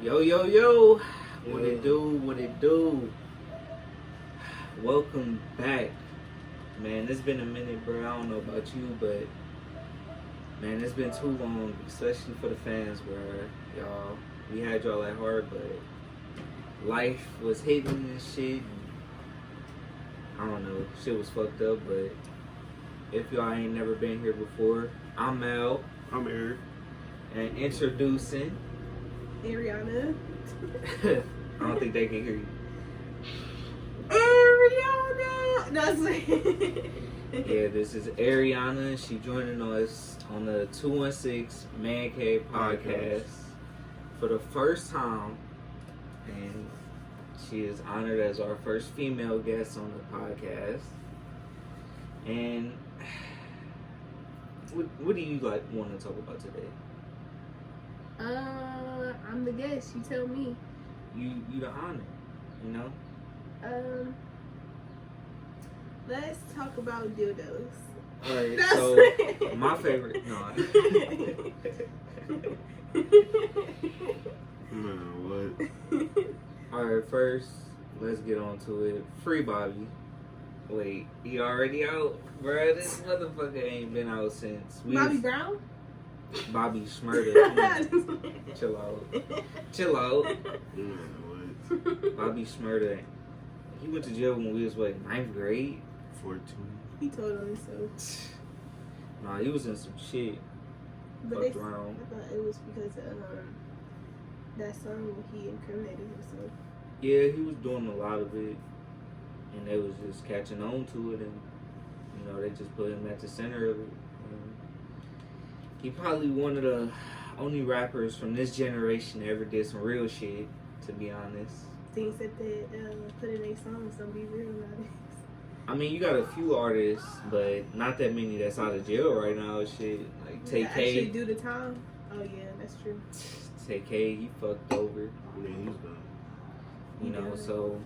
Yo, yo, yo. What it do? What it do? Welcome back. Man, it's been a minute, bro. I don't know about you, but man, it's been too long, especially for the fans, bro. Y'all, we had y'all at heart, but life was hitting and shit. I don't know, shit was fucked up, but if y'all ain't never been here before, I'm Mel. I'm Eric. And introducing Ariana. I don't think they can hear you. Ariana! No, it's like... Yeah, this is Ariana. She joining us on the 216 Man Cave podcast for the first time. And she is honored as our first female guest on the podcast. And what do you want to talk about today? I'm the guest. You tell me. You the honor, you know? Let's talk about dildos. Alright, so my favorite Man, what? Alright, first, let's get on to it. Free Bobby. Wait, he already out? Bruh, this motherfucker ain't been out since. Bobby Brown? Bobby Shmurrda. Chill out. Chill out. Man, what? Bobby Shmurrda. He went to jail when we was, what, 9th grade? 14. He told on himself. Nah, he was in some shit. But Fucked around. I thought it was because of that song when he incriminated himself. Yeah, he was doing a lot of it. And they was just catching on to it. And, you know, they just put him at the center of it. He probably one of the only rappers from this generation that ever did some real shit, to be honest. Things that they put in their songs don't be real nowadays. I mean, you got a few artists, but not that many that's out of jail right now. Shit, like They actually Talke. do the time. Oh yeah, that's true. Talke, he fucked over. Yeah, he's done. You know, Yeah. so.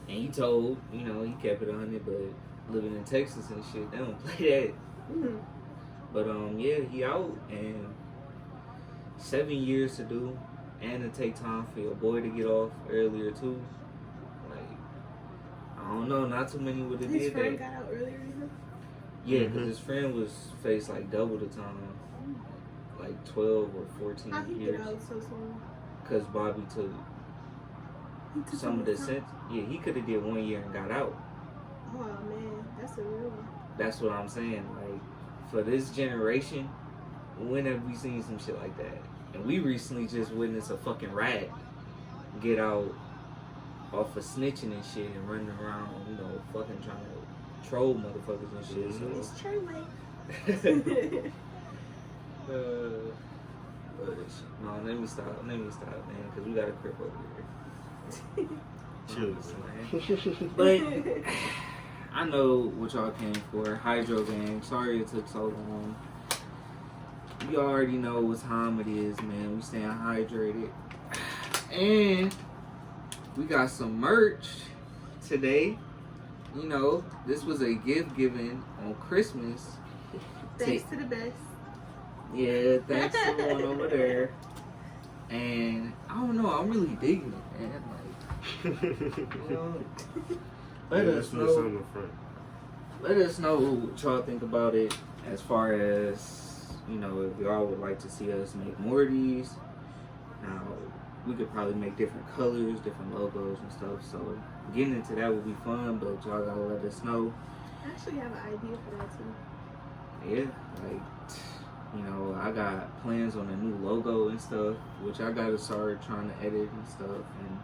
And he told, you know, he kept it 100, but living in Texas and shit, they don't play that. Mm-hmm. But yeah, he out, and 7 years to do, and to take time for your boy to get off earlier too. Like, I don't know, not too many would have His did friend that. got out earlier than him. Yeah, because his friend was faced like double the time, like 12 or 14 How he years. get out so soon? Because Bobby took He took some of the time. sentence. Yeah, he could have did 1 year and got out. Oh man, that's a real one. That's what I'm saying. Like, for this generation, when have we seen some shit like that? And we recently just witnessed a fucking rat get out off of snitching and shit and running around, you know, fucking trying to troll motherfuckers and shit. It's true, like. No, let me stop, man, because we got a crip over here. Chill, man. But I know what y'all came for. Hydro Gang. Sorry it took so long. You already know what time it is, man. We staying hydrated. And we got some merch today. You know, this was a gift given on Christmas. Thanks to the best. Yeah, thanks to the one over there. And I don't know, I'm really digging it, man. Like, you know, let us know. On the front. Let us know what y'all think about it, as far as, you know, if y'all would like to see us make more of these. Now, we could probably make different colors, different logos and stuff, so getting into that would be fun, but y'all gotta let us know. I actually have an idea for that too. Yeah, like, you know, I got plans on a new logo and stuff, which I gotta start trying to edit and stuff, and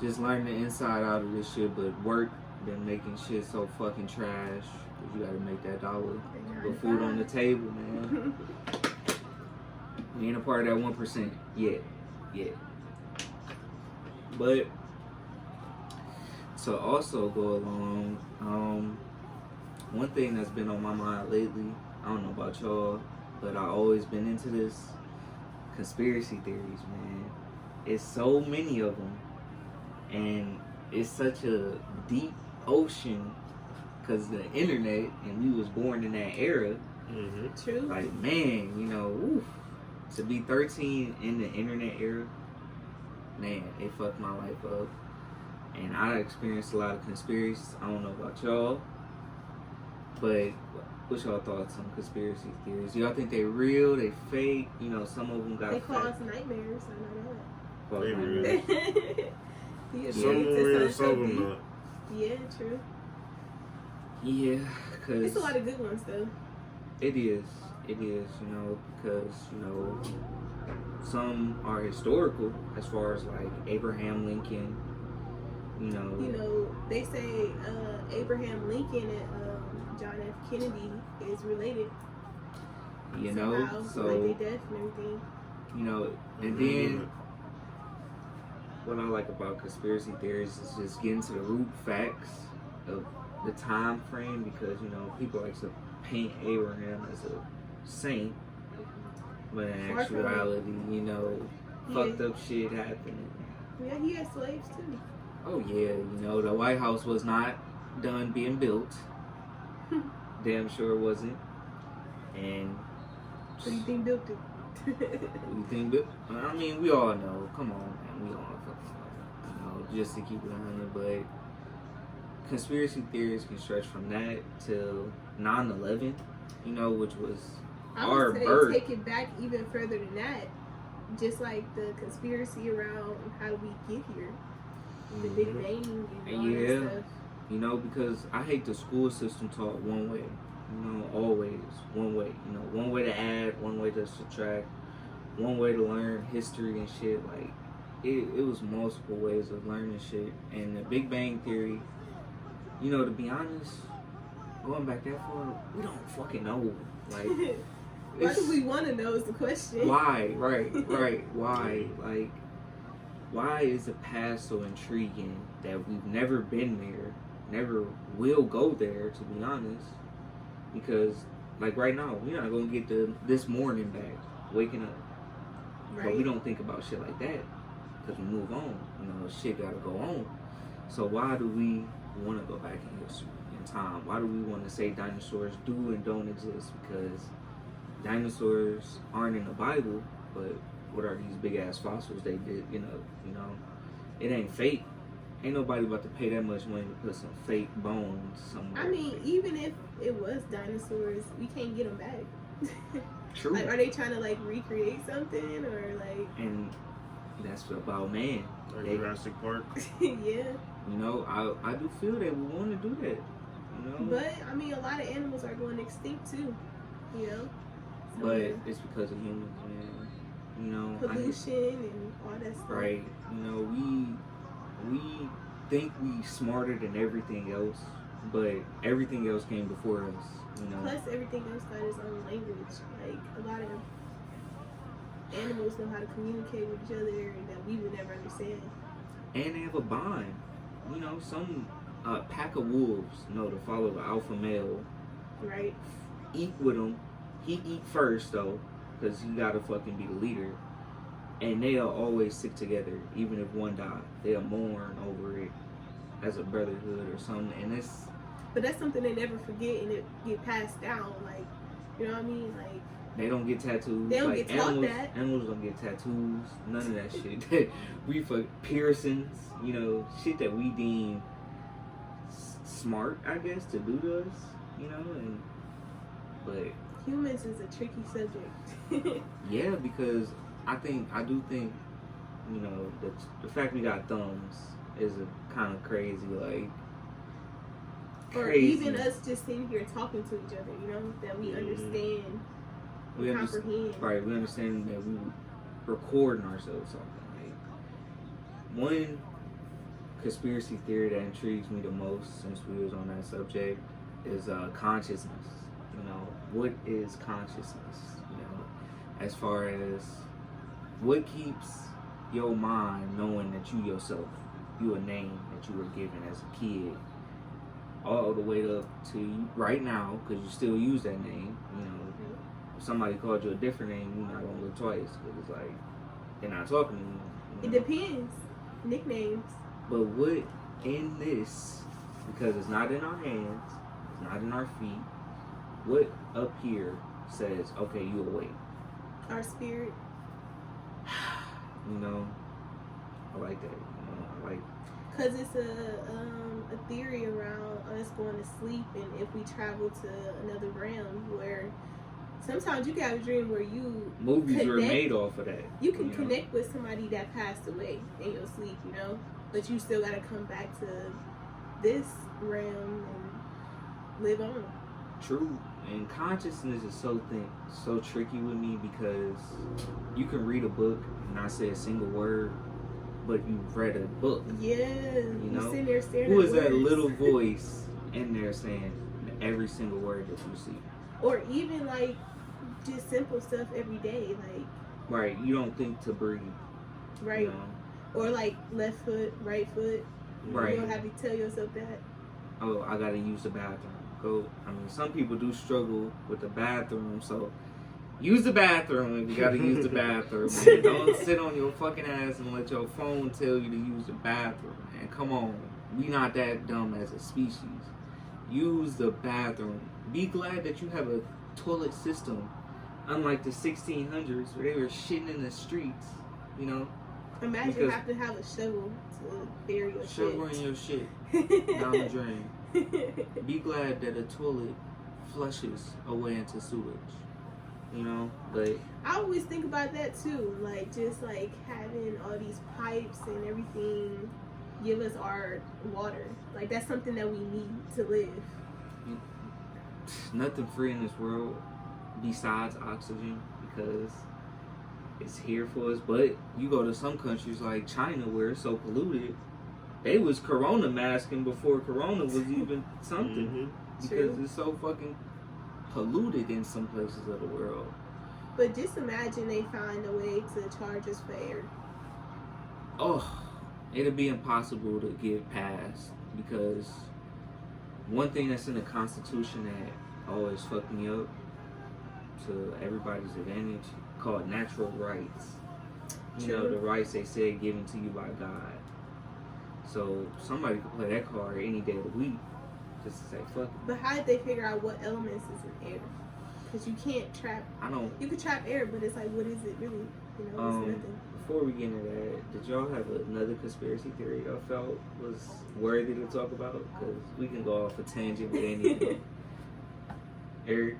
just learn the inside out of this shit, but work been making shit so fucking trash. Cause you gotta make that dollar. Put food on the table, man. We ain't a part of that 1% yet. But to also go along, one thing that's been on my mind lately, I don't know about y'all, but I always been into this conspiracy theories, man. It's so many of them, and it's such a deep ocean because the internet, and we was born in that era. True. Like, man, you know, oof, to be 13 in the internet era, man, it fucked my life up. And I experienced a lot of conspiracies. I don't know about y'all, but what's y'all thoughts on conspiracy theories? Y'all think they real? They fake? You know, some of them got. They cause nightmares. I know They real. that. Yeah, Some of them real, some of them not. Yeah, true. Yeah, cause It's a lot of good ones though. it is, you know, because you know, some are historical as far as like Abraham Lincoln. You know, They say Abraham Lincoln and John F. Kennedy is related. you know, Somehow, so like their death and everything. you know, and then what I like about conspiracy theories is just getting to the root facts of the time frame, because you know people like to paint Abraham as a saint, but in Far from it. actuality, you know, fucked up shit happened. Yeah, he had slaves too. Oh yeah, you know, the White House was not done being built. Damn sure it wasn't. And So you think built it? you think, I mean, we all know. Come on, man, we all fucking know. You know, just to keep it 100, but conspiracy theories can stretch from that till 9/11. You know, which was I our would say birth. take it back even further than that. Just like the conspiracy around how we get here. The Big Bang and all Yeah. that stuff. You know, because I hate the school system taught one way. You know, always one way. You know, one way to add, one way to subtract, one way to learn history and shit. Like, it was multiple ways of learning shit. And the Big Bang Theory, you know, to be honest, going back that far, we don't fucking know. Like, Why do we want to know is the question. why? Right. Why? Like, why is the past so intriguing that we've never been there, never will go there, to be honest? Because, like, right now, we're not going to get this morning back, waking up. Right. But we don't think about shit like that, because we move on. You know, shit got to go on. So why do we want to go back in history, in time? Why do we want to say dinosaurs do and don't exist? Because dinosaurs aren't in the Bible, but what are these big ass fossils they did? You know, it ain't fake. Ain't nobody about to pay that much money to put some fake bones somewhere. I mean, even if it was dinosaurs, we can't get them back. True. Like, are they trying to like recreate something or like? And that's about man. Like They- Jurassic Park. Yeah. You know, I do feel they would want to do that. You know, But I mean, a lot of animals are going extinct too. You know. So, but it's because of humans, man. You know, pollution and all that stuff. right? You know, we think we smarter than everything else, but everything else came before us. You know. Plus, everything else got its own language. Like a lot of animals know how to communicate with each other that we would never understand. And they have a bond. You know, some pack of wolves know to follow the alpha male. Right. Eat with him. He eat first though, because he gotta fucking be the leader. And they'll always stick together, even if one die. They'll mourn over it as a brotherhood or something. And it's But that's something they never forget and it get passed down. Like, you know what I mean? Like, they don't get tattoos. They don't like get taught animals, that. Animals don't get tattoos. None of that shit. We for piercings, you know, shit that we deem smart, I guess, to do to us, you know. And but humans is a tricky subject. yeah, because I do think, you know, the fact we got thumbs is a kind of crazy, like. Or Crazy. even us just sitting here talking to each other, you know, that we understand, We comprehend. Right, we understand that we recording ourselves talking. Like, one conspiracy theory that intrigues me the most, since we was on that subject, is consciousness. You know, what is consciousness? You know, as far as what keeps your mind knowing that you yourself, you a name that you were given as a kid, all the way up to right now, because you still use that name. You know, if somebody called you a different name, you're not gonna look twice, because it's like they're not talking to you. It You know? depends. Nicknames. But what in this, because it's not in our hands, it's not in our feet, what up here says, okay, you awake? Our spirit. You know, I like that. You know, I like. Cause it's a theory around us going to sleep, and if we travel to another realm, where sometimes you can have a dream where you Movies were made off of that. You can connect with somebody that passed away in your sleep, you know, but you still gotta come back to this realm and live on. True. And consciousness is so tricky with me because you can read a book and not say a single word, but you've read a book. Yeah, you know, sitting there staring who at is that words. little voice in there saying every single word that you see? Or even like just simple stuff every day, like right. You don't think to breathe, right? You know? Or like left foot, right foot. Right. You don't have to tell yourself that. Oh, I gotta use the bathroom. Go. I mean, some people do struggle with the bathroom, so use the bathroom if you gotta use the bathroom. Man. Don't sit on your fucking ass and let your phone tell you to use the bathroom. And come on, we not that dumb as a species. Use the bathroom. Be glad that you have a toilet system, unlike the 1600s where they were shitting in the streets. You know. Imagine you have to have a shovel to bury your shovel shit. in your shit down the drain. Be glad that a toilet flushes away into sewage. You know, but I always think about that too. Like just like having all these pipes and everything give us our water. Like that's something that we need to live. Nothing free in this world besides oxygen because it's here for us. But you go to some countries like China where it's so polluted. They was corona masking before corona was even something. Because True. it's so fucking polluted in some places of the world. But just imagine they find a way to charge us for air. Oh, it'll be impossible to get past because one thing that's in the Constitution that always fucked me up to everybody's advantage called natural rights. You know, the rights they said given to you by God. So somebody could play that card any day of the week just to say fuck it. But how did they figure out what elements is in air? Because you can't trap. You could trap air, but it's like, what is it really? You know, it's nothing. Before we get into that, did y'all have another conspiracy theory y'all felt was worthy to talk about? Because we can go off a tangent with anything. Eric?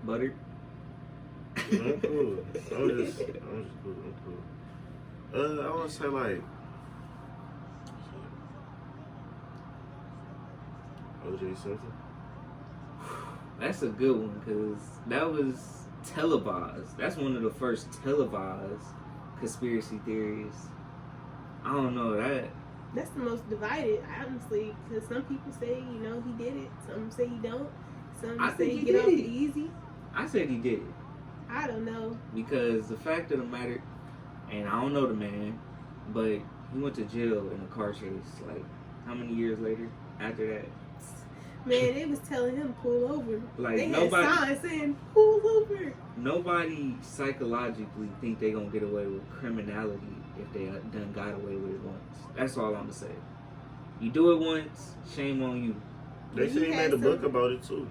Butter? I'm cool. I'm just cool. I'm cool. I want to say like O.J. Simpson. That's a good one because that was televised. That's one of the first televised conspiracy theories. I don't know that. That's the most divided, honestly, because some people say, you know, he did it. Some say he don't. Some say he get off easy. I said he did it. I don't know. Because the fact of the matter, and I don't know the man, but he went to jail in a car chase. Like, how many years later after that? Man, they was telling him pull over. Like they nobody had signs saying pull over. Nobody psychologically think they gonna get away with criminality if they done got away with it once. That's all I'm gonna say. You do it once, shame on you. They said he made a book about it too.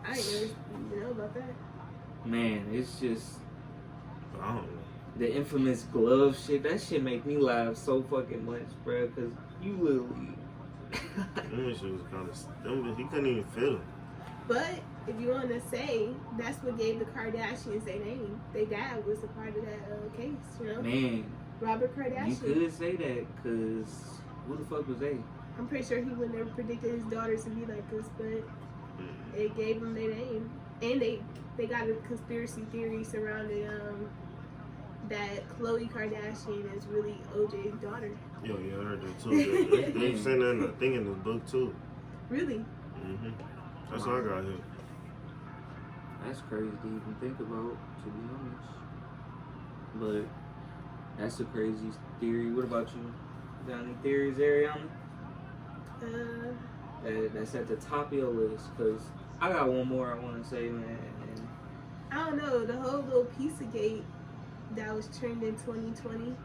I ain't never know about that. Man, it's just I don't know. the infamous glove shit. That shit make me laugh so fucking much, bro. Cause you literally. He couldn't even feel him. But if you want to say, that's what gave the Kardashians their name. Their dad was a part of that case, you know? Man. Robert Kardashian. You could say that, because who the fuck was they? I'm pretty sure he would never predicted his daughter to be like this, but it gave them their name. And they got a conspiracy theory surrounding that Khloe Kardashian is really OJ's daughter. Yeah, I heard that too. They've seen that in the thing in the book too. Really? That's all I got here. That's crazy to even think about, to be honest. But that's a crazy theory. What about you? Got any theories, Ariana? That's at the top of your list, because I got one more I want to say, man. I don't know, the whole little Pizzagate that was trending 2020.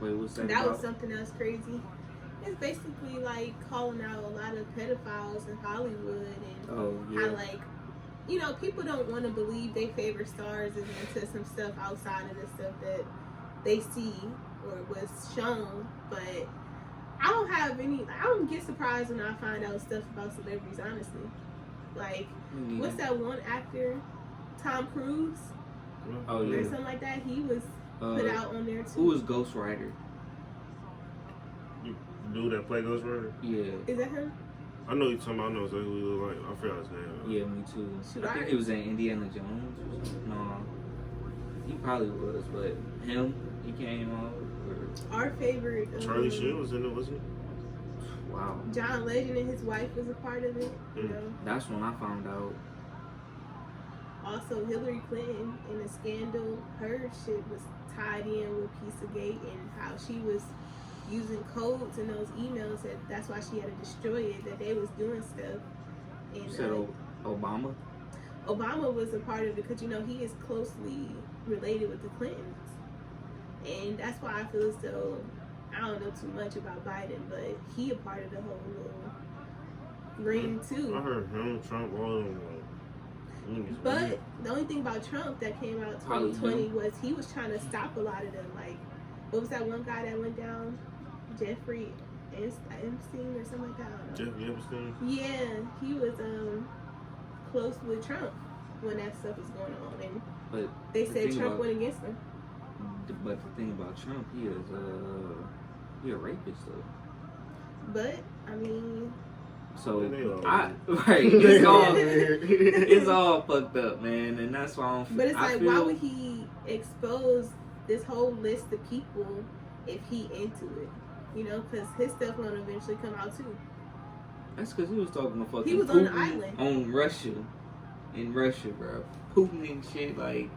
Wait, what's that That about? was something else crazy. It's basically like calling out a lot of pedophiles in Hollywood and how, like, you know, people don't want to believe their favorite stars is into some stuff outside of the stuff that they see or was shown, but I don't get surprised when I find out stuff about celebrities, honestly. Like, what's that one actor, Tom Cruise? Oh, Or yeah. something like that. He was put out on there, too. Who was Ghost Rider? Dude that play Ghost Rider? Yeah. Is that him? I know you talking about. I know exactly who he look like. I forgot his name. Yeah, me too. Shoot, I think he was in Indiana Jones or something. No. He probably was, but him, he came on. Our favorite. Charlie Sheen was in it, wasn't he? Wow. John Legend and his wife was a part of it. You know. That's when I found out. Also, Hillary Clinton in a scandal, her shit was tied in with Pizzagate and how she was using codes in those emails. That's why she had to destroy it. That they was doing stuff. And, You said Obama? Obama was a part of it because, you know, he is closely related with the Clintons. And that's why I feel as though, I don't know too much about Biden, but he a part of the whole little ring too. I heard him, Trump, all of them. But the only thing about Trump that came out 2020 was he was trying to stop a lot of them. Like, what was that one guy that went down? Jeffrey Epstein or something like that? I don't know. Jeffrey Epstein? Yeah, he was close with Trump when that stuff was going on. And But they said Trump went against him. But the thing about Trump, he a rapist though. But I mean, so right, it's all fucked up, man, and that's why I don't. But it's like, why would he expose this whole list of people if he into it? You know, because his stuff gonna eventually come out too. That's because he was talking to fucking. He was on the island on Russia, in Russia, bro. Putin and shit, like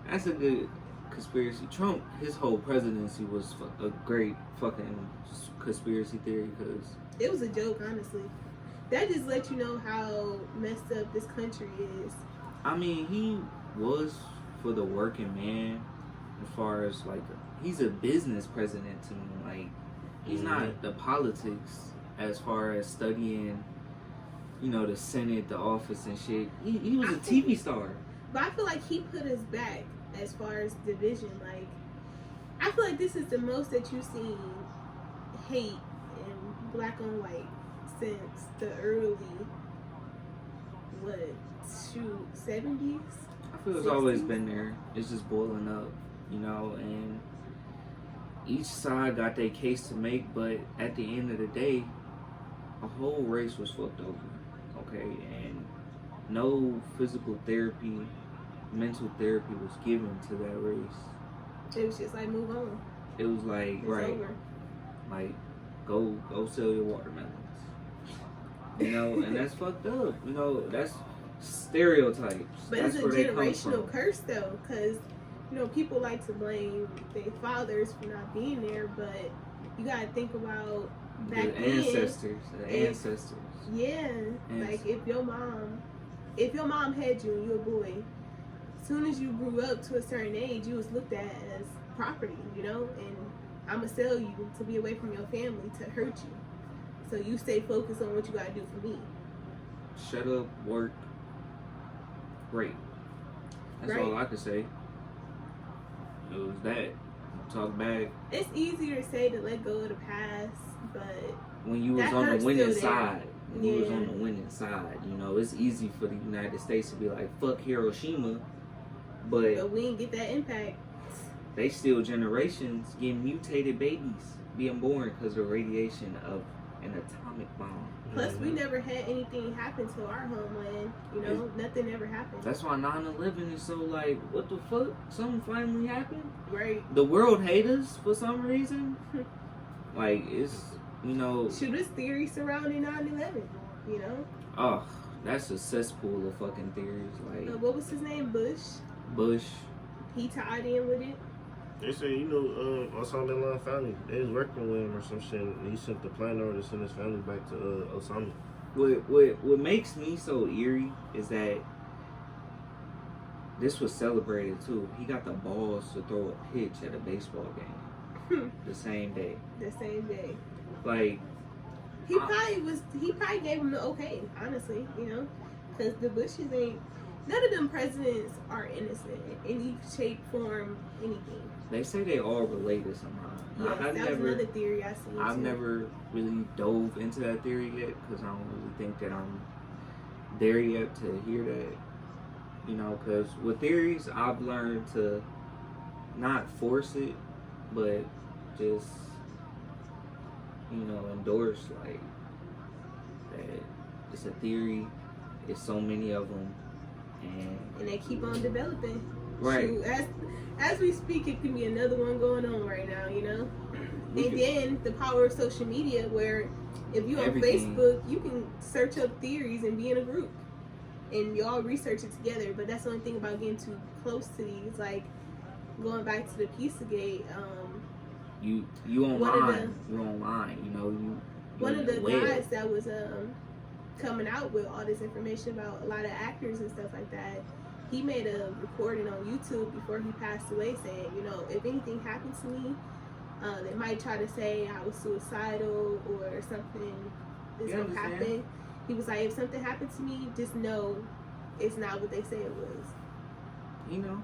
that's a good conspiracy. Trump, his whole presidency was a great fucking conspiracy theory because it was a joke, honestly. That just lets you know how messed up this country is. I mean, he was for the working man as far as like he's a business president to me. Like he's not the politics as far as studying, you know, the Senate, the office and shit. He was a TV star. But I feel like he put us back as far as division. Like, I feel like this is the most that you've seen hate in black on white since the early, 70s? I feel it's always been there. It's just boiling up, you know, and each side got their case to make, but at the end of the day, a whole race was fucked over, okay? And no physical therapy, mental therapy was given to that race. It was just like, move on. It was like, It's right, over. like, go sell your watermelons. You know, and that's fucked up. You know, that's stereotypes. But that's it's a generational curse, though, because, you know, people like to blame their fathers for not being there, but you gotta think about back then. Ancestors. Yeah, like if your mom had you and you a boy, as soon as you grew up to a certain age, you was looked at as property, you know, and I'ma sell you to be away from your family to hurt you. So you stay focused on what you gotta do for me. Shut up, work, great. That's Right. all I could say. It was that. Talk back. It's easier to say to let go of the past, but When you was that on the hurt's winning still there. side. When you was Yeah. on the winning side, you know, it's easy for the United States to be like, fuck Hiroshima, but we didn't get that impact. they still generations getting mutated babies being born because of radiation of an atomic bomb. Plus, we never had anything happen to our homeland. You know, nothing ever happened. That's why 9/11 is so like, what the fuck? Something finally happened? Right. The world hate us for some reason. Like, it's, you know. Shoot, this theory surrounding 9/11, you know? Oh, that's a cesspool of fucking theories. Like, What was his name? Bush. He tied in with it. They say, you know, Osama bin family, they was working with him or some shit, and he sent the plan over to send his family back to Osama. What makes me so eerie is that this was celebrated too. He got the balls to throw a pitch at a baseball game the same day. The same day. Like, He probably gave him the okay, honestly, you know? Because the Bushes ain't, None of them presidents are innocent in any shape, form, anything. They say they all related somehow. Yes, that was another theory I seen. I've never really dove into that theory yet because I don't really think that I'm there yet to hear that. You know, because with theories, I've learned to not force it, but just, you know, endorse, like, that it's a theory, it's so many of them, and they keep on developing. Right. Shoot, as we speak, it could be another one going on right now, you know? And then the power of social media, where if you're on Facebook, you can search up theories and be in a group. And y'all research it together. But that's the only thing about getting too close to these. Like, going back to the Pizzagate, you online, you know, one of the guys that was coming out with all this information about a lot of actors and stuff like that, he made a recording on YouTube before he passed away saying, you know, if anything happened to me, they might try to say I was suicidal or something is gonna happen. He was like, if something happened to me, just know it's not what they say it was. You know,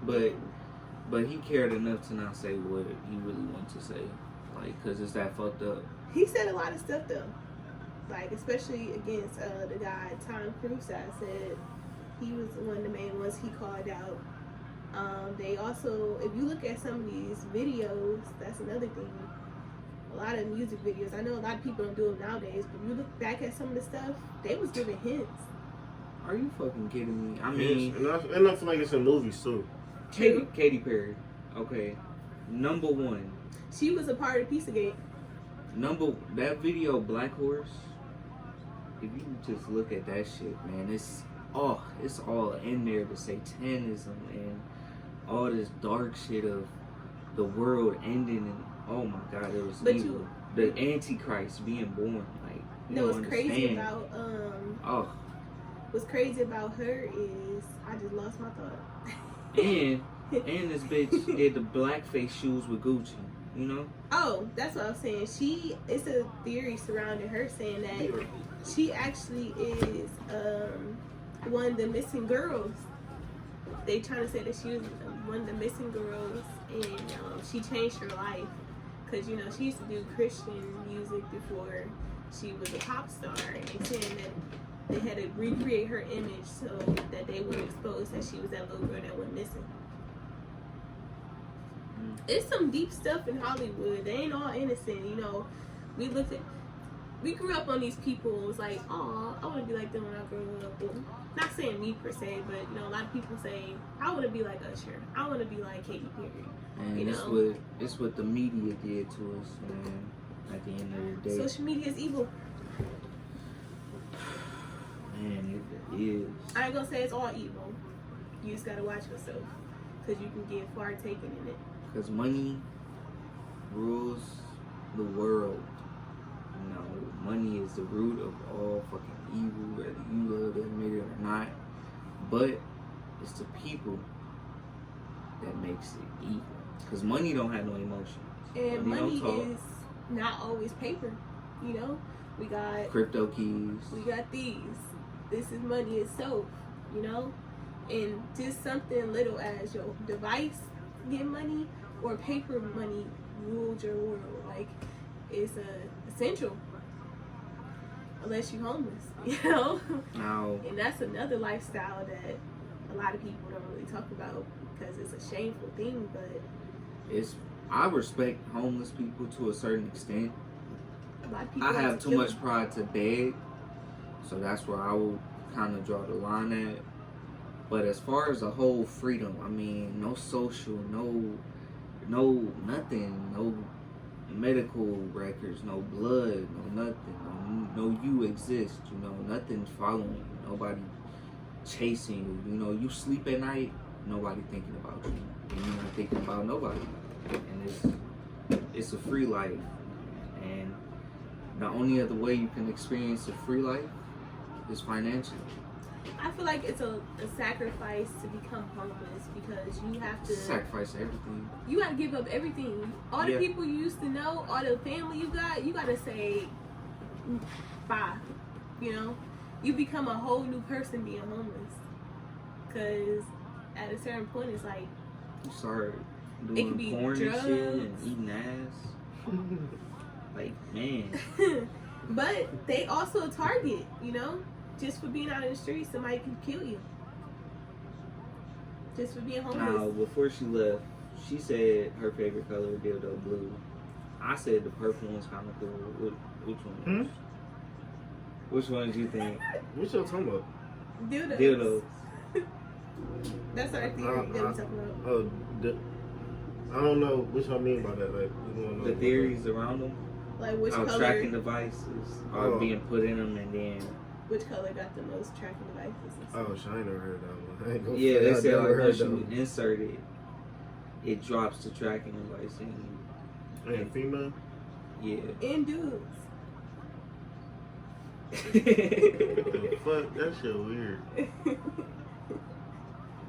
but he cared enough to not say what he really wanted to say, like, cause it's that fucked up. He said a lot of stuff though, like especially against the guy Tom Cruise. I said he was one of the main ones he called out. They also, if you look at some of these videos, that's another thing. A lot of music videos. I know a lot of people don't do them nowadays, but if you look back at some of the stuff, they was giving hints. Are you fucking kidding me? I mean, and I feel like it's in movies too. Katy Perry, okay, number one. She was a part of Pizzagate. That video, Black Horse. If you just look at that shit, man, it's all in there. The satanism and all this dark shit of the world ending, and oh my god, it was evil. The Antichrist being born, like, you know, what's crazy about what's crazy about her is I just lost my thought. and this bitch did the blackface shoes with Gucci, you know? Oh, that's what I was saying. It's a theory surrounding her saying that she actually is one of the missing girls. They trying to say that she was one of the missing girls, and she changed her life because, you know, she used to do Christian music before she was a pop star, and they saying that they had to recreate her image so that they would expose that she was that little girl that went missing. It's some deep stuff in Hollywood. They ain't all innocent, you know. We grew up on these people and was like, oh, I want to be like them when I grow up. Well, not saying me per se, but, you know, a lot of people say, I want to be like Usher. I want to be like Katy Perry. And you it's what the media did to us, man, at the end of the day. Social media is evil. Man, it is. I ain't going to say it's all evil. You just got to watch yourself because you can get far taken in it. Because money rules the world. You know, money is the root of all fucking evil, whether you love to admit it or not. But it's the people that makes it evil. Because money don't have no emotions. And money is not always paper. You know, we got crypto keys. We got these. This is money itself. You know, and just something little as your device get money or paper money rules your world. Like, it's essential. Unless you're homeless, you know? No. And that's another lifestyle that a lot of people don't really talk about because it's a shameful thing, but I respect homeless people to a certain extent. A lot of people I have too much pride to beg, so that's where I will kind of draw the line at. But as far as the whole freedom, I mean, no social, no nothing, no medical records, no blood, no nothing, no you exist, you know, nothing's following you, nobody chasing you, you know, you sleep at night, nobody thinking about you, and you're not thinking about nobody, and it's a free life, and the only other way you can experience a free life is financially. I feel like it's a sacrifice to become homeless because you have to sacrifice everything. You got to give up everything. All the people you used to know, all the family you got to say bye. You know, you become a whole new person being homeless. Because at a certain point, it's like You start It doing could be porn and shit and drugs. eating ass. Like, man. but they also a target, you know? Just for being out in the street, somebody can kill you. Just for being homeless. Now, before she left, she said her favorite color was dildo blue. I said the purple one's kind of cool. Which one? Which one did you think? What y'all talking about? Dildos. Dildo. That's our theory that we talking about. Oh, I don't know what y'all mean by that. Like, you wanna know The theories around them. Like which How color? tracking devices are being put in them, and then Which color got the most tracking devices? Oh, shit, I ain't never heard that one. I ain't gonna yeah, say they I said never like heard once that you one. insert it, it drops the tracking device in. And female? Yeah. And dudes. The fuck? That shit weird.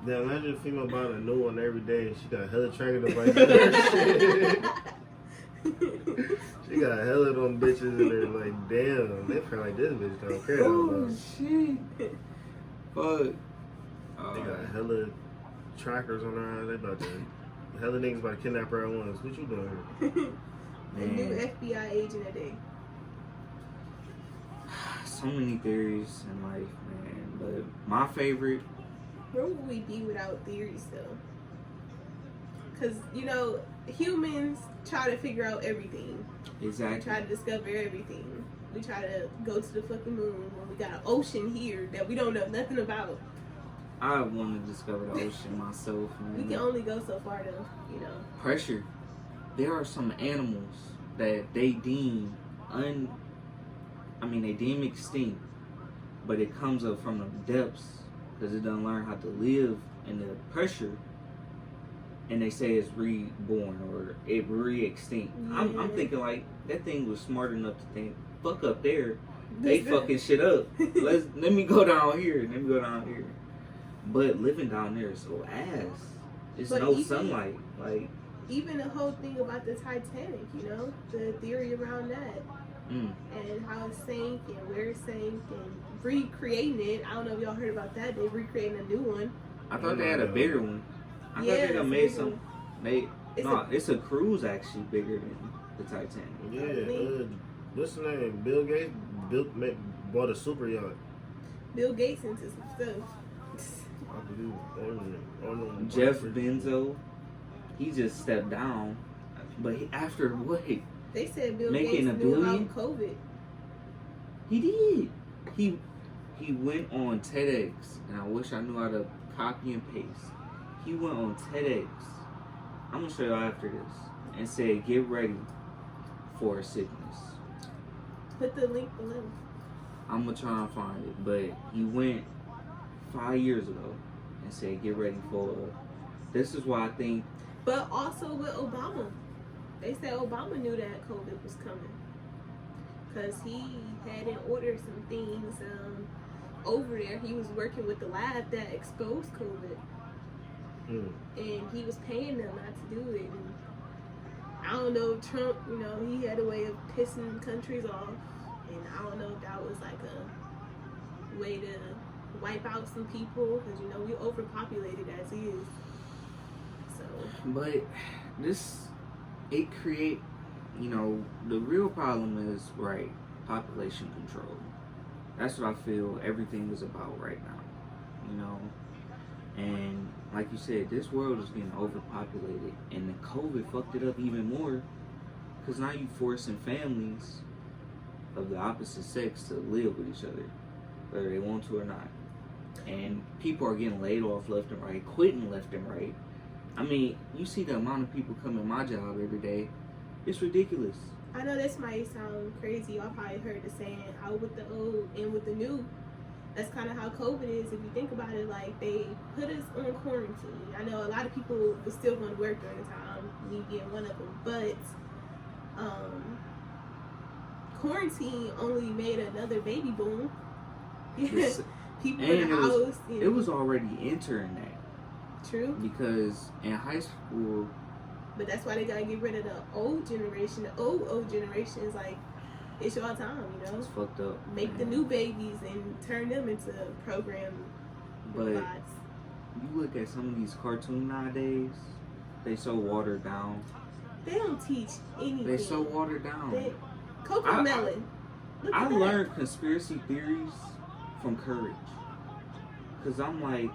Now imagine a female buying a new one every day and she got hella tracking devices in her shit. She got hella them bitches in there like, damn, they feel like this bitch don't care that Oh much. shit! Fuck. They got hella trackers on her ass. They about to, hella niggas about to kidnap her at once. What you doing here? A new FBI agent a day. So many theories in life, man. But my favorite. Where would we be without theories, though? Because, you know, humans try to figure out everything. Exactly. We try to discover everything. We try to go to the fucking moon when we got an ocean here that we don't know nothing about. I want to discover the ocean myself, man. We can only go so far, though, you know. Pressure. There are some animals that they deem they deem extinct, but it comes up from the depths because it doesn't learn how to live in the pressure, and they say it's reborn or it re-extinct. Yeah. I'm thinking like that thing was smart enough to think, fuck up there, they fucking shit up. Let me go down here. Let me go down here. But living down there is so ass. There's But no even- sunlight. Like, Even the whole thing about the Titanic, you know, the theory around that. And how it sank and where it sank and recreating it. I don't know if y'all heard about that. They recreating a new one. I thought they had a bigger one. I thought Yeah, they done it's made a some. It's a cruise actually bigger than the Titanic. Yeah, what's the name? Bill Gates bought a super yacht. Bill Gates into some stuff. I believe on Jeff Bezos, he just stepped down, but after what? They said Bill Making Gates $1 knew billion? about COVID. He did. He went on TEDx, and I wish I knew how to copy and paste. He went on TEDx. I'm gonna show you after this, and said, "Get ready for a sickness." Put the link below. I'm gonna try and find it, but he went 5 years ago and said, "Get ready for." This is why I think. But also with Obama. They said Obama knew that COVID was coming. Because he had in order some things over there. He was working with the lab that exposed COVID. And he was paying them not to do it. And I don't know if Trump, you know, he had a way of pissing countries off. And I don't know if that was like a way to wipe out some people. Because, you know, we overpopulated as is. So. But it create, you know, the real problem is, right, population control. That's what I feel everything is about right now, you know. And like you said, this world is getting overpopulated, and the COVID fucked it up even more, because now you forcing families of the opposite sex to live with each other, whether they want to or not. And people are getting laid off left and right, quitting left and right. I mean, you see the amount of people come in my job every day. It's ridiculous. I know this might sound crazy. Y'all probably heard the saying, out with the old and with the new. That's kind of how COVID is. If you think about it, like, they put us on quarantine. I know a lot of people were still going to work during the time, me being one of them. But quarantine only made another baby boom. People in the house. You know. It was already entering that. True. Because in high school. But that's why they gotta get rid of the old generation. The old generation is like, it's your time, you know. It's fucked up. Make the new babies and turn them into program robots. you look at some of these cartoons nowadays, they so watered down. They don't teach anything. They so watered down. Coco Melon. I learned conspiracy theories from Courage. Cause I'm like,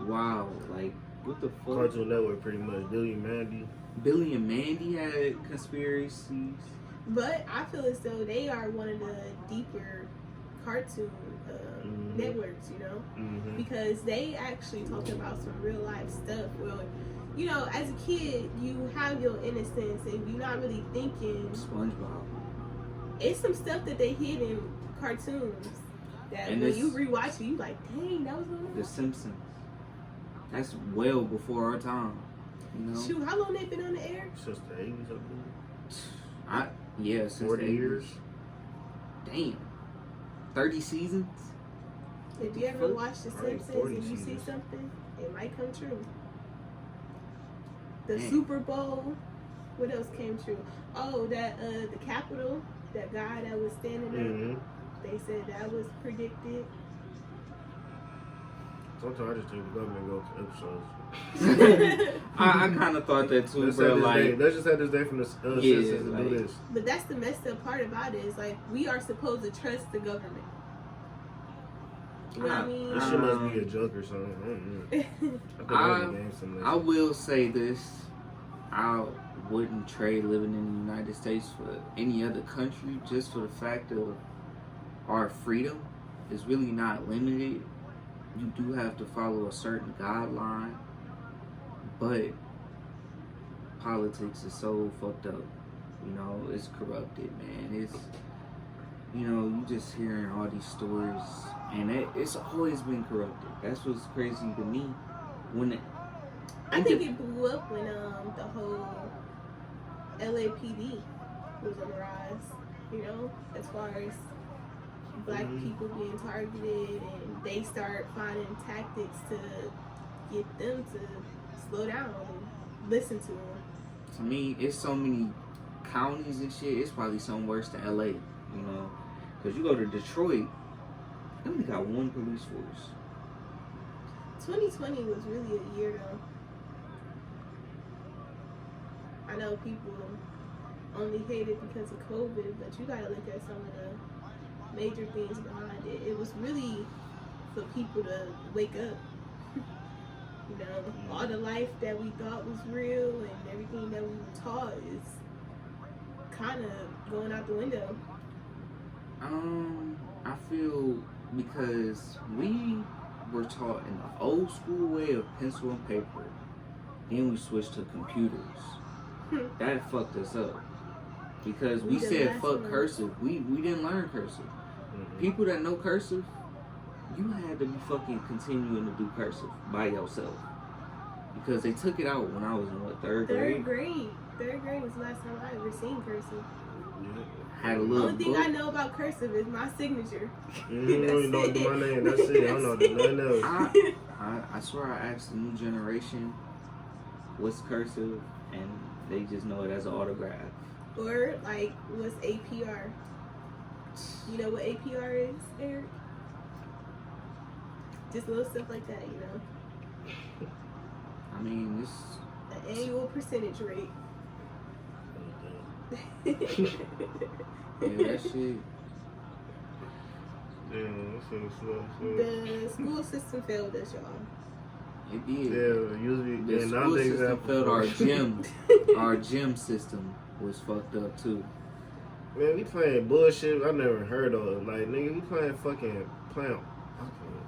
wow, like what the fuck? Cartoon Network, pretty much. Billy and Mandy. Billy and Mandy had conspiracies. But I feel as though they are one of the deeper cartoon networks, you know? Mm-hmm. Because they actually talk about some real life stuff. Well, you know, as a kid, you have your innocence and you're not really thinking. SpongeBob. It's some stuff that they hid in cartoons that And when you rewatch it, you like, dang, that was one. The Simpsons. That's well before our time. You know? Shoot, how long they been on the air? Since the 80s, I believe. Since 40 the years. Damn. 30 seasons? If you ever watch The Probably Simpsons 40 and you see seasons. something, it might come true. The Man. Super Bowl. What else came true? Oh, that the Capitol, that guy that was standing there. Mm-hmm. They said that was predicted. Sometimes I just think the government goes to episodes. I kind of thought that too, bro. Like, let's just have this day from the citizens to do this. But that's the messed up part about it. Is like we are supposed to trust the government. You know what I mean? This shit must be a joke or something. I think I game some I will say this. I wouldn't trade living in the United States for any other country just for the fact of our freedom is really not limited. You do have to follow a certain guideline, but politics is so fucked up. You know, it's corrupted, man. It's, you know, you just hearing all these stories, and it's always been corrupted. That's what's crazy to me. I think it blew up when the whole LAPD was on the rise. You know, as far as black people being targeted, and they start finding tactics to get them to slow down and listen to them. To me, it's so many counties and shit. It's probably something worse than LA, you know, because you go to Detroit, they only got one police force. 2020 was really a year though. I know people only hate it because of COVID, but you gotta look at some of the major things behind it. It was really for people to wake up. You know, all the life that we thought was real and everything that we were taught is kind of going out the window. I feel because we were taught in the old school way of pencil and paper, then we switched to computers. That fucked us up because we said fuck cursive. We didn't learn cursive. People that know cursive, you had to be fucking continuing to do cursive by yourself because they took it out when I was in third grade. Third grade was the last time I ever seen cursive. Had a The little only thing I know about cursive is my signature. You know my name. That's it. I don't know nothing else. I swear I asked the new generation what's cursive, and they just know it as an autograph. Or like, what's APR? You know what APR is, Eric? Just little stuff like that, you know. I mean, it's The annual percentage rate. yeah, that shit. The school system failed us, y'all. It did. Yeah, usually The school system failed our gym. Our gym system was fucked up too. Man, we playing bullshit I never heard of. Like, nigga, we playing fucking plant.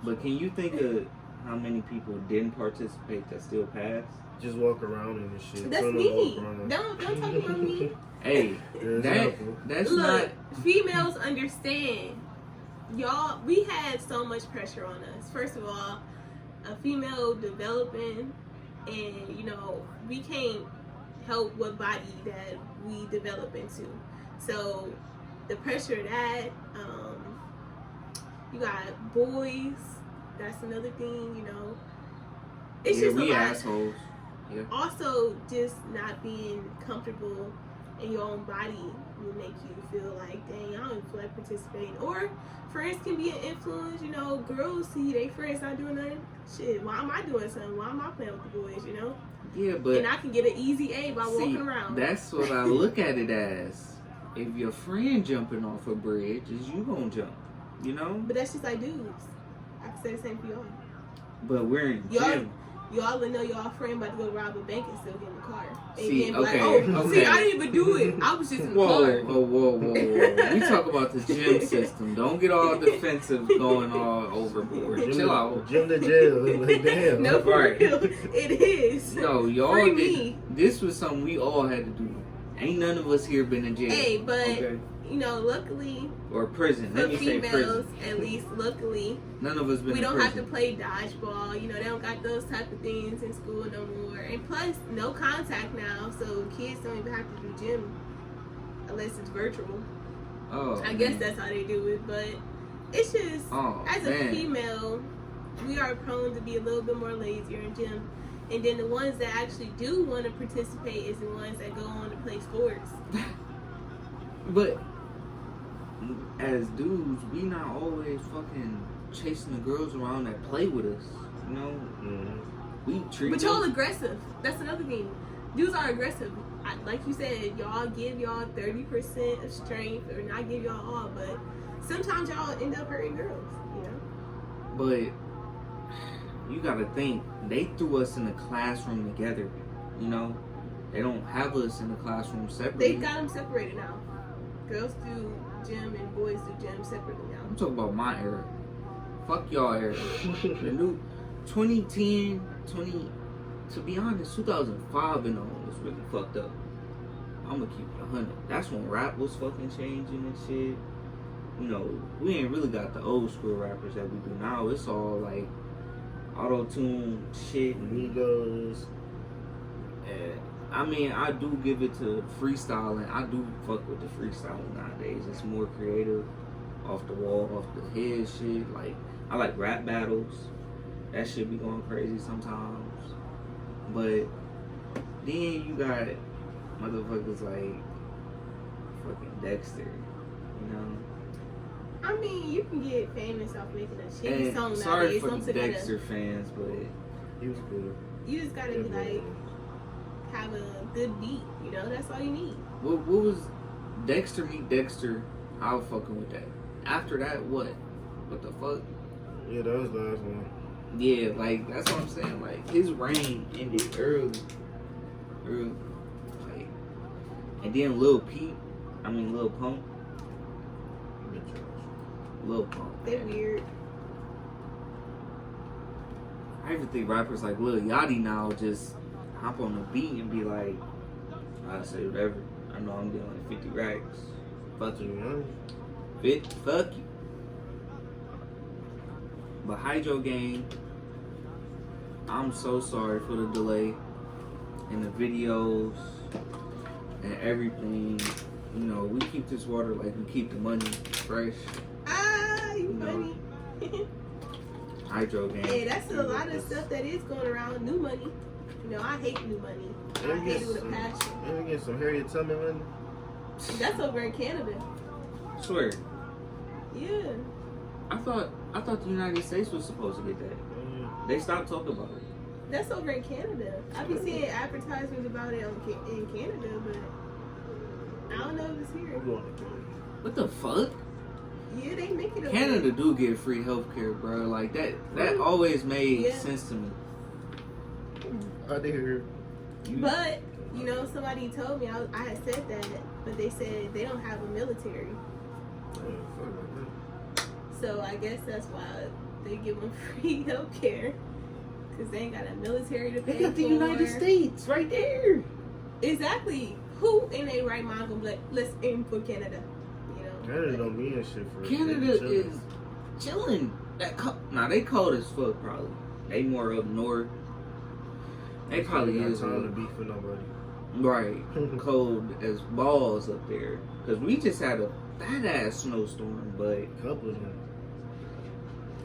But can you think of how many people didn't participate that still passed? Just walk around and shit. That's me. Don't talk about me. Hey, that's Look, not. females understand. Y'all, we had so much pressure on us. First of all, a female developing, and you know, we can't help what body that we develop into. So the pressure of that, you got boys, that's another thing, you know. It's just we a lot. assholes. Yeah. Also, just not being comfortable and your own body will make you feel like, dang, I don't feel like participating. Or friends can be an influence, you know, girls see their friends not doing nothing. Shit, why am I doing something? Why am I playing with the boys, you know? Yeah, but and I can get an easy A by walking around. That's what I look at it as. If your friend jumping off a bridge, is you gonna jump, you know? But that's just like dudes. I can say the same for y'all. But we're in gym. Y'all will know y'all friend about to go rob a bank and still get in the car. And See, then be okay, like, oh, okay. see, I didn't even do it. I was just in the car. Whoa. We talk about the gym system. Don't get all defensive going all overboard. Chill out. Gym to jail. Like, damn. No, for Right. real. It is. No, y'all Free did. me. This was something we all had to do. Ain't none of us here been in jail. Hey, but, okay? you know, luckily, Or prison. for Let me say females, prison. at least, luckily, None of us been we in don't prison. have to play dodgeball. You know, they don't got those type of things in school no more. And plus, no contact now, so kids don't even have to do gym unless it's virtual. Oh, I guess that's how they do it, but it's just, as a female, we are prone to be a little bit more lazier in gym. And then the ones that actually do want to participate is the ones that go on to play sports. But as dudes, we not always fucking chasing the girls around that play with us. You know, we treat. But y'all aggressive. That's another thing. Dudes are aggressive. Like you said, y'all give y'all 30% of strength, or not give y'all all, but sometimes y'all end up hurting girls. You know. But you gotta think, they threw us in the classroom together. You know, they don't have us in the classroom separately. They got them separated now. Girls do gym and boys do gym separately now. I'm talking about my era. Fuck y'all era. The new 2010, to be honest, 2005 and on was really fucked up. I'm gonna keep it 100. That's when rap was fucking changing and shit. You know, we ain't really got the old school rappers that we do now. It's all like auto-tune shit and Migos. I mean, I do give it to freestyling. I do fuck with the freestyling nowadays. It's more creative, off the wall, off the head shit. Like, I like rap battles. That shit be going crazy sometimes. But then you got motherfuckers like fucking Dexter, you know? I mean, you can get famous off making a shitty And song sorry nowadays. for Don't the say that. Dexter fans, but He was cool. You just gotta be like, have a good beat, you know? That's all you need. what was Dexter meet Dexter? I was fucking with that. After that, what? What the fuck? Yeah, that was the last one. Yeah, like, that's what I'm saying. Like, his reign ended early. Like, and then Lil Pump. Lil Pump. They're weird. I even think rappers like Lil Yachty now just hop on the beat and be like, I say whatever. I know I'm getting like 50 racks. Fuck you. Fuck you. But Hydro Gang, I'm so sorry for the delay in the videos and everything. You know, we keep this water like we keep the money fresh. You funny. Hydro Gang. Hey, that's a lot of stuff that is going around. New money. You know, I hate new money. I hate it with a passion. Let me get some Harriet Tubman money. That's over in Canada. Swear. Yeah. I thought the United States was supposed to get that. They stopped talking about it. That's over in Canada. I've been seeing advertisements about it in Canada, but I don't know if it's here. What the fuck? Yeah, they make it over Canada do get free healthcare, bro. Like that always made sense to me. I did hear. But, you know, somebody told me, I had said that, but they said they don't have a military. So I guess that's why they give them free healthcare. Because they ain't got a military to pay for. They got the United States right there. Exactly. Who in their right mind gonna be like, let's aim for Canada? You know? Canada don't mean shit for Canada is chilling. Nah, they cold as fuck probably. They more up north. They probably not is time to beef for nobody. right. Cold as balls up there. Because we just had a badass snowstorm, but Couple of them.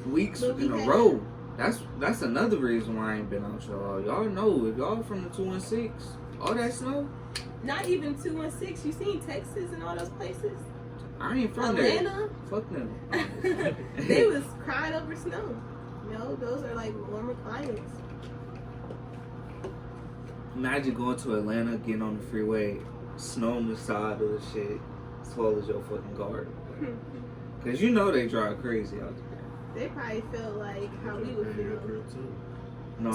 weeks in a row. That's another reason why I ain't been out, y'all. Y'all know if y'all from the 2 and 6, all that snow, Not even 216. You seen Texas and all those places? I ain't from there. Atlanta? Fuck them. They was crying over snow. No, those are like warmer climates. Imagine going to Atlanta, getting on the freeway, snow on the side of the shit, as tall as your fucking garden. Cause you know they drive crazy out there. They probably feel like how we would feel. No,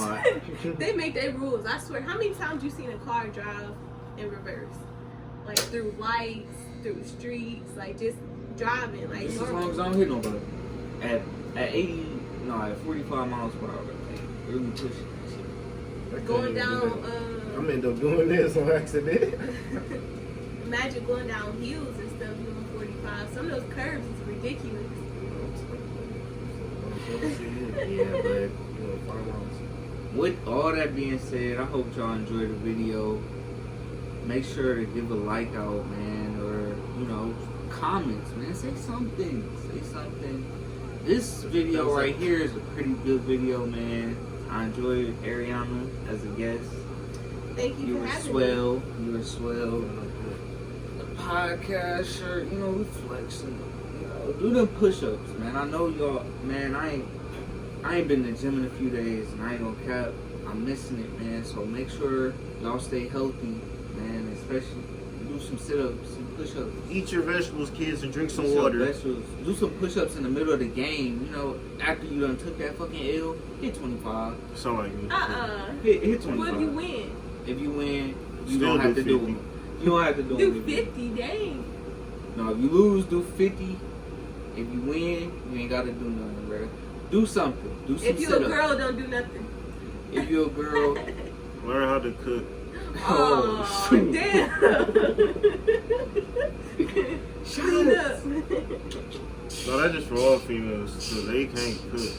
They make their rules. I swear. How many times you seen a car drive in reverse? Like through lights, through streets, like just driving like as long normal. as I don't hit nobody. At 45 miles per hour, like, really pushing that shit. Going down. I'm end up doing this on accident. Imagine going down hills and stuff doing 45. Some of those curves is ridiculous. Yeah, but with all that being said, I hope y'all enjoyed the video. Make sure to give a like out, man, or comments, man. Say something. This video right here is a pretty good video, man. I enjoyed Ariana as a guest. Thank you for having me. You were swell. The podcast shirt, we flexing. Do them push-ups, man. I know y'all, man. I ain't been to the gym in a few days, and I ain't gonna cap. I'm missing it, man. So make sure y'all stay healthy, man. Especially do some sit-ups, some push-ups. Eat your vegetables, kids, and drink some Eat your water. vegetables. Do some push-ups in the middle of the game. After you done took that fucking L, hit 25. Sound like me. Hit 25. What if you win? If you win, you Still don't have do to do 50. them. You don't have to do Do them. 50, dang. No, if you lose, do 50. If you win, you ain't gotta do nothing, bro. Do something. Do some If you a sit-ups. girl, don't do nothing. If you a girl, Learn how to cook. Oh, shoot. damn. Clean up. No, that's just for all females, so they can't cook.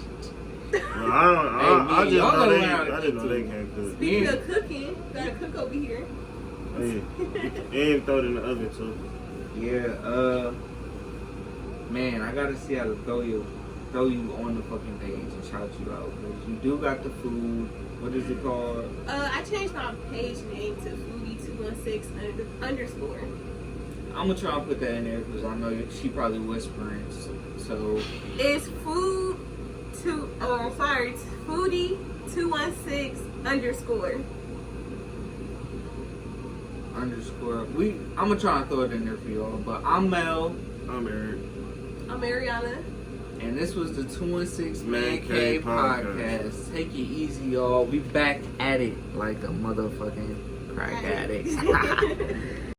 Well, I Hey, just y'all know gotta they, learn how to I just know cook, they too. can't cook. Speaking Yeah. of cooking, gotta cook over here. Yeah. And throw it in the oven too. yeah, man, I gotta see how to throw you on the fucking page and shout you out. Because you do got the food. What is it called? I changed my page name to foodie216_. I'm gonna try and put that in there because I know she probably whispering. So It's foodie216_. underscore. I'm gonna try and throw it in there for y'all. But I'm Mel. I'm Eric. I'm Ariana. And this was the 216 Man Man Cave Cave podcast. Take it easy, y'all. We back at it like a motherfucking crack addict.